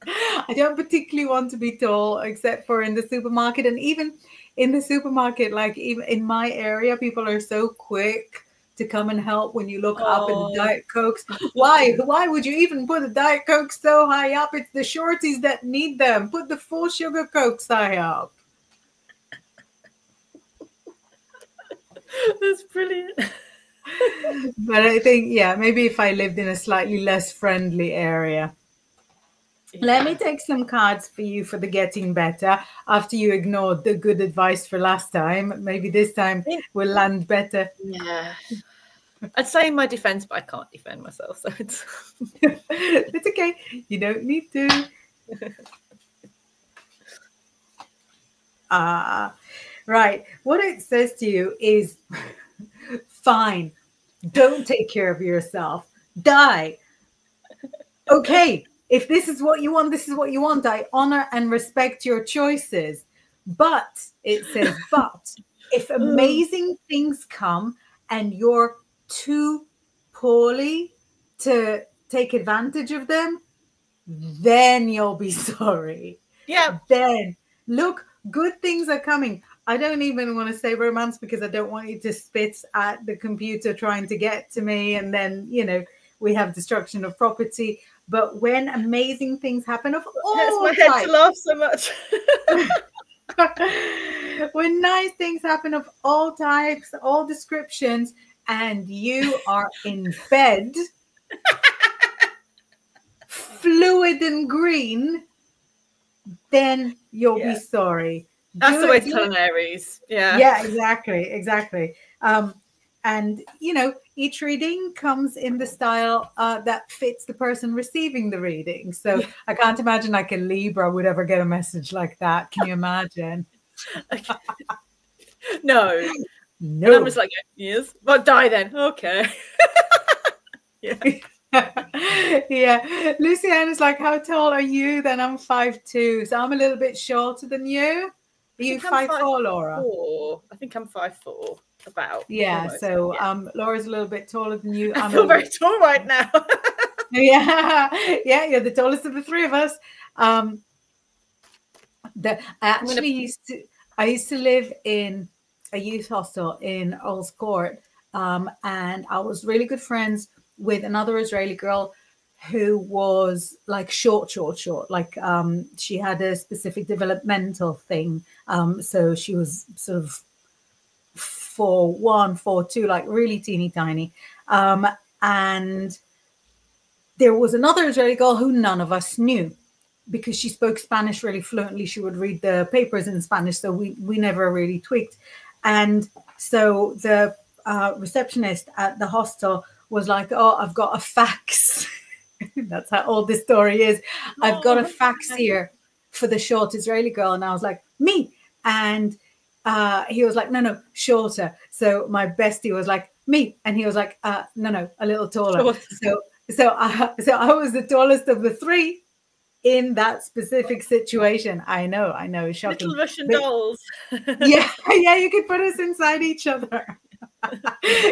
I don't particularly want to be tall, except for in the supermarket. And even in the supermarket, like even in my area, people are so quick to come and help when you look up in the Diet Cokes. Why? Why would you even put a Diet Coke so high up? It's the shorties that need them. Put the full sugar Cokes high up. That's brilliant. But I think, yeah, maybe if I lived in a slightly less friendly area. Yeah. Let me take some cards for you for the getting better after you ignored the good advice for last time. Maybe this time we'll land better. Yeah. I'd say in my defense, but I can't defend myself. So it's, it's okay. You don't need to. Right. What it says to you is fine. Don't take care of yourself. Die. Okay. If this is what you want, this is what you want. I honor and respect your choices. But it says, but if amazing things come and you're too poorly to take advantage of them, then you'll be sorry. Yeah. Then look, good things are coming. I don't even want to say romance because I don't want you to spit at the computer trying to get to me. And then, you know, we have destruction of property. But when amazing things happen of all my head to laugh so much. When nice things happen of all types, all descriptions, and you are in bed, fluid and green, then you'll be sorry. That's the way to tell an Aries. Yeah. Yeah, exactly. And, you know, each reading comes in the style that fits the person receiving the reading. So I can't imagine like a Libra would ever get a message like that. Can you imagine? No. And I'm just like, yes, but die then. Okay. Yeah. Yeah. Lucianne is like, how tall are you? Then I'm 5'2". So I'm a little bit shorter than you. Are you 5'4", Laura? I think I'm 5'4". About. Yeah, almost. So Laura's a little bit taller than you. I feel very tall right now. Yeah, you're the tallest of the three of us. I used to live in a youth hostel in Earl's Court, and I was really good friends with another Israeli girl who was like short. Like she had a specific developmental thing. So she was sort of 4'1", 4'2", like really teeny tiny. And there was another Israeli girl who none of us knew because she spoke Spanish really fluently. She would read the papers in Spanish, so we never really tweaked. And so the receptionist at the hostel was like, oh, I've got a fax. That's how old this story is. I've got a fax here for the short Israeli girl. And I was like, me. And he was like, no, shorter. So my bestie was like, me. And he was like, no, a little taller. So I was the tallest of the three in that specific situation. I know, it's shocking. Little Russian dolls. yeah, you could put us inside each other.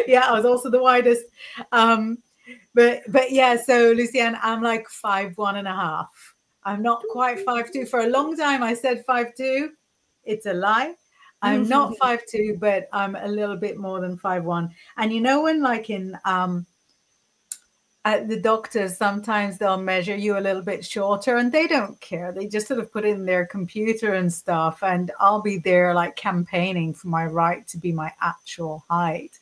Yeah, I was also the widest. But yeah, so Lucianne, I'm like 5'1.5". I'm not quite 5'2". For a long time I said 5'2". It's a lie. I'm not 5'2", but I'm a little bit more than 5'1". And you know when like in at the doctors, sometimes they'll measure you a little bit shorter and they don't care. They just sort of put it in their computer and stuff. And I'll be there like campaigning for my right to be my actual height.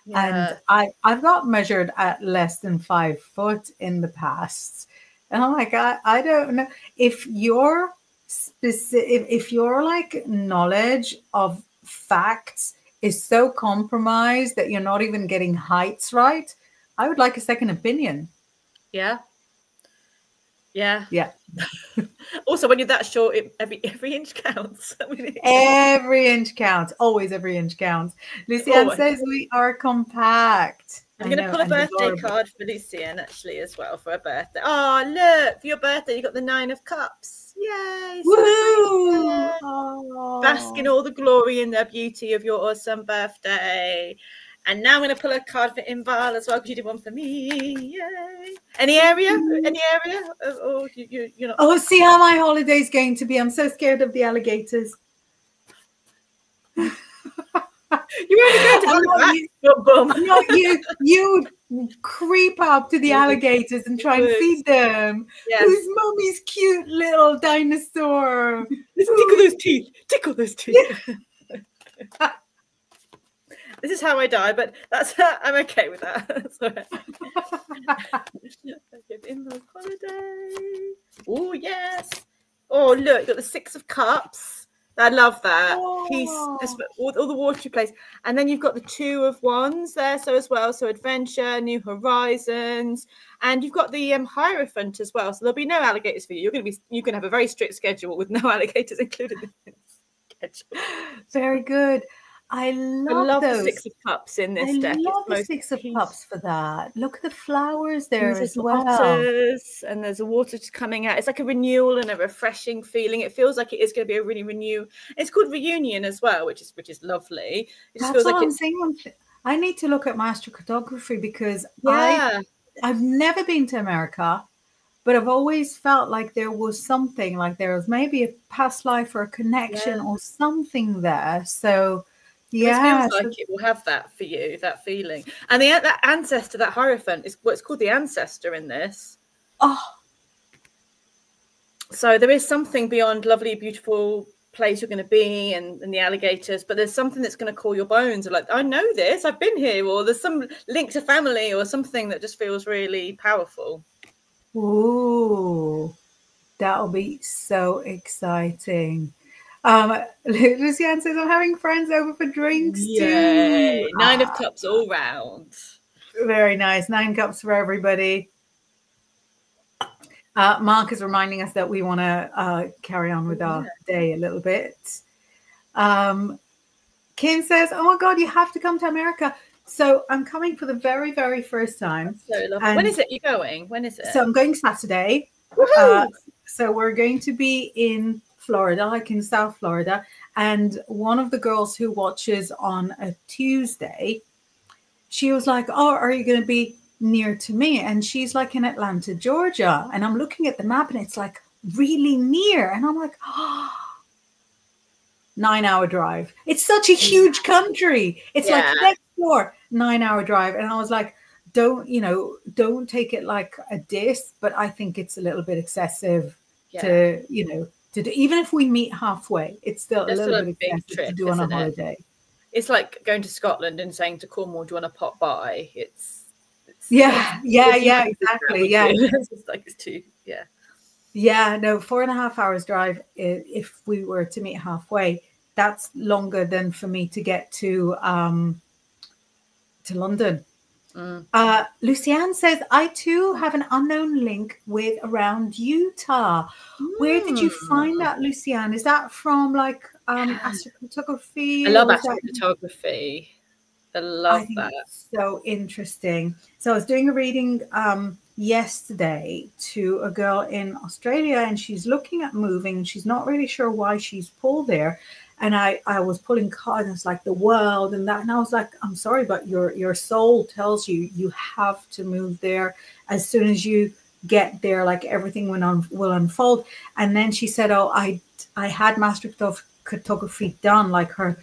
Yeah. And I've got measured at less than 5 foot in the past. And I'm like, I don't know if your like knowledge of facts is so compromised that you're not even getting heights right. I would like a second opinion. Yeah. Also, when you're that short, every inch counts. Every inch counts. Always every inch counts. Lucianne says we are compact. I'm going to pull a birthday card for Lucianne actually as well for her birthday. Oh, look, for your birthday, you got the 9 of Cups. Yay! Woo! Bask in all the glory and the beauty of your awesome birthday. And now I'm going to pull a card for Inbaal as well, because you did one for me. Yay! Any area? Or you're not? Oh, see how my holiday's going to be. I'm so scared of the alligators. You're only going to you creep up to the alligators and try and feed them. Yes. Who's Mummy's cute little dinosaur? Tickle those teeth. Tickle those teeth. This is how I die, but that's I'm okay with that. That's all right. Inbaal holiday. Oh yes. Oh look, got the 6 of Cups. I love that piece. All the watery place, and then you've got the 2 of Wands there, so as well. So adventure, new horizons, and you've got the Hierophant as well. So there'll be no alligators for you. You're going to have a very strict schedule with no alligators included in the schedule. Very good. I love those. The 6 of Cups in this deck. I love the 6 of Cups for that. Look at the flowers there as well. Otters, and there's a water just coming out. It's like a renewal and a refreshing feeling. It feels like it is going to be a really renew. It's called reunion as well, which is lovely. It just feels like I'm saying. I need to look at my astrocartography because I've never been to America, but I've always felt like there was something, like there was maybe a past life or a connection or something there. So. Yeah, it feels like it will have that for you, that feeling. And that ancestor, that Hierophant, is what's called the ancestor in this. Oh, so there is something beyond lovely, beautiful place you're going to be and the alligators, but there's something that's going to call your bones. Like, I know this, I've been here, or there's some link to family or something that just feels really powerful. Ooh, that'll be so exciting. Lucianne says, I'm having friends over for drinks too. 9 of Cups all round. Very nice. 9 cups for everybody. Mark is reminding us that we want to carry on with our day a little bit. Kim says, oh my God, you have to come to America. So I'm coming for the very, very first time. So lovely. When is it you're going? When is it? So I'm going Saturday. So we're going to be in Florida, like in South Florida, and one of the girls who watches on a Tuesday, she was like, oh, are you going to be near to me? And she's like in Atlanta, Georgia, and I'm looking at the map and it's like really near, and I'm like, oh, 9-hour drive. It's such a huge country. It's like next door, 9-hour drive. And I was like, don't take it like a diss, but I think it's a little bit excessive to do. Even if we meet halfway, it's still a little bit excessive to do on a holiday. It's like going to Scotland and saying to Cornwall, do you want to pop by? It's exactly. Yeah. It's like it's too, no, 4.5 hours drive. If we were to meet halfway, that's longer than for me to get to London. Lucianne says, I too have an unknown link with around Utah. Where did you find that, Lucianne? Is that from like astrocartography? I love astrocartography. I love that. So interesting. So I was doing a reading yesterday to a girl in Australia, and she's looking at moving. She's not really sure why she's pulled there. And I was pulling cards, and it's like the world and that. And I was like, I'm sorry, but your soul tells you have to move there. As soon as you get there, like everything will unfold. And then she said, oh, I had master cartography done, like her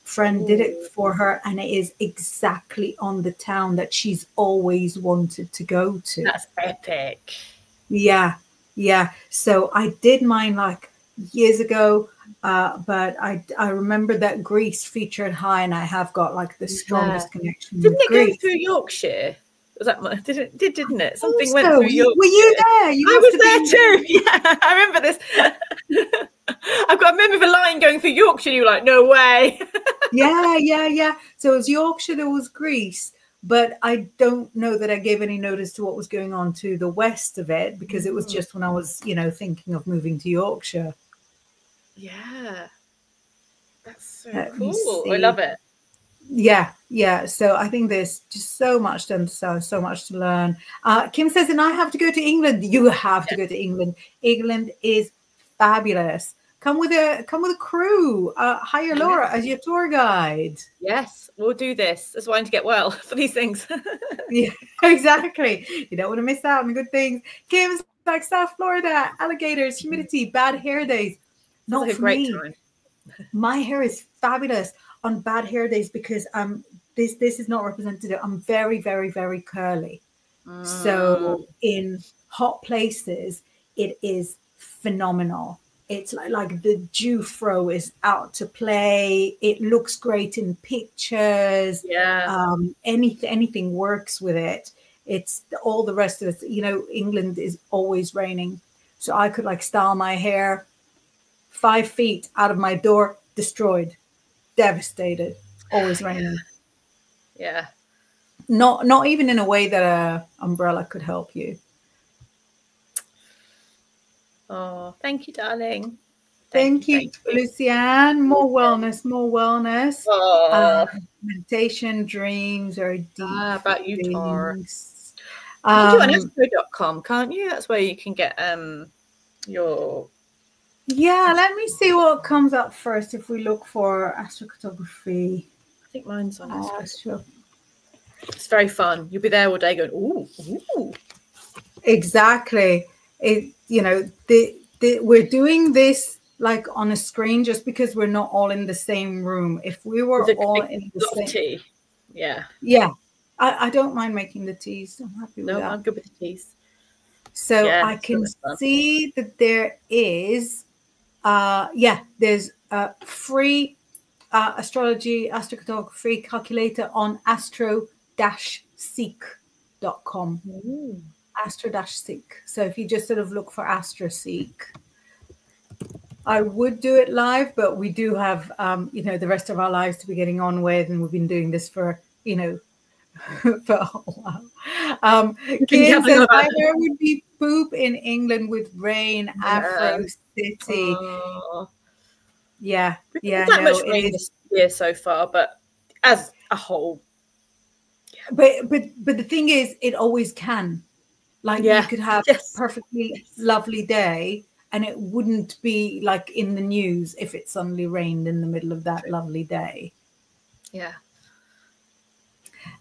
friend did it for her. And it is exactly on the town that she's always wanted to go to. That's epic. Yeah. So I did mine like years ago. But I remember that Greece featured high, and I have got like the strongest connection. Didn't it Greece. go through Yorkshire? Was that didn't it? Something went through Yorkshire. Were you there? I was there too. Yeah, I remember this. I've got a memory of a line going through Yorkshire. You were like, no way. Yeah. So it was Yorkshire. There was Greece. But I don't know that I gave any notice to what was going on to the west of it, because it was just when I was, thinking of moving to Yorkshire. Yeah, that's so cool. I love it. Yeah. So I think there's just so much to understand, so much to learn. Kim says, and I have to go to England. You have to go to England. England is fabulous. Come with a crew. Hire Laura as your tour guide. Yes, we'll do this. That's why I need to get well for these things. Yeah, exactly. You don't want to miss out on the good things. Kim's like South Florida, alligators, humidity, bad hair days. Not like a for great me. time. My hair is fabulous on bad hair days because this is not representative. I'm very, very, very curly. So in hot places, it is phenomenal. It's like the Jufro is out to play. It looks great in pictures. Yeah. Anything works with it. It's all the rest of it. You know, England is always raining. So I could like style my hair 5 feet out of my door, destroyed, devastated, always raining. Yeah. Not even in a way that a umbrella could help you. Oh, thank you, darling. Thank you, Lucianne. More wellness, more wellness. Oh. Meditation, dreams, very deep. About you, Tara. You things. can do it on astro.com, can't you? That's where you can get your... Yeah, let me see what comes up first if we look for astrocartography. I think mine's on astro. It's very fun. You'll be there all day going, ooh, ooh. Exactly. We're doing this like on a screen just because we're not all in the same room. If we were all in the same tea. Yeah. Yeah. I don't mind making the teas. I'm happy with that. No, I'm good with the teas. So yeah, I can see that there is there's a free astrocartography calculator on astro-seek.com. Astro-seek. So if you just sort of look for AstroSeek, I would do it live, but we do have the rest of our lives to be getting on with, and we've been doing this for for a while. Kim says my hair would be poop in England with rain. Afro City. Yeah. Not much rain this year so far, but as a whole. Yeah. But the thing is, it always can. Like you could have a perfectly lovely day, and it wouldn't be like in the news if it suddenly rained in the middle of that lovely day. Yeah.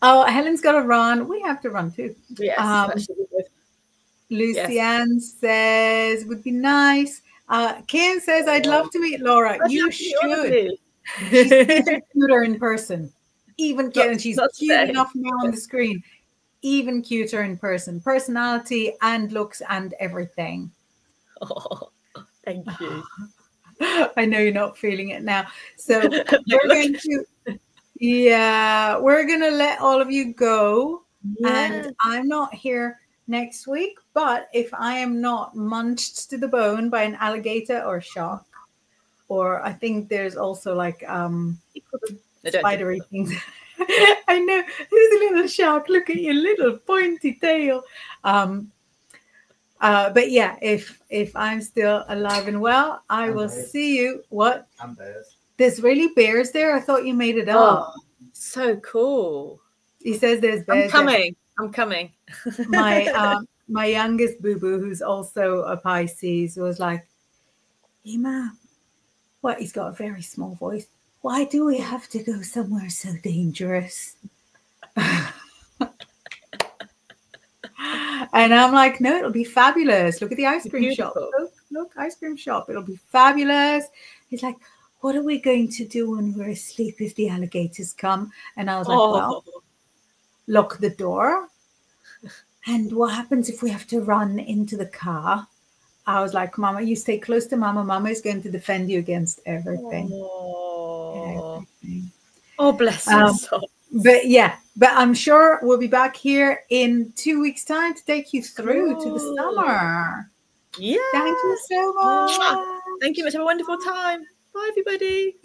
Oh, Helen's got to run. We have to run too. Yes, that should be good. Lucianne says, would be nice. Kim says, I'd love to meet Laura. You should. She's even cuter in person. Even and she's cute enough now on the screen. Even cuter in person. Personality and looks and everything. Oh, thank you. I know you're not feeling it now. So we're going to... Yeah, we're going to let all of you go. And I'm not here next week, but if I am not munched to the bone by an alligator or shark, or I think there's also like spidery things. I know, there's a little shark. Look at your little pointy tail. But yeah, if I'm still alive and well, I will see you. What? And bears. There's really bears there? I thought you made it up. Oh, so cool. He says there's bears. I'm coming. My youngest boo-boo, who's also a Pisces, was like, Ema, what? He's got a very small voice. Why do we have to go somewhere so dangerous? And I'm like, no, it'll be fabulous. Look at the ice cream shop. Look, ice cream shop. It'll be fabulous. He's like, what are we going to do when we're asleep if the alligators come? And I was like, well, lock the door. And what happens if we have to run into the car? I was like, Mama, you stay close to Mama. Mama is going to defend you against everything. Oh, bless you. But I'm sure we'll be back here in 2 weeks' time to take you through to the summer. Yeah. Thank you so much. Thank you much. Have a wonderful time. Bye, everybody.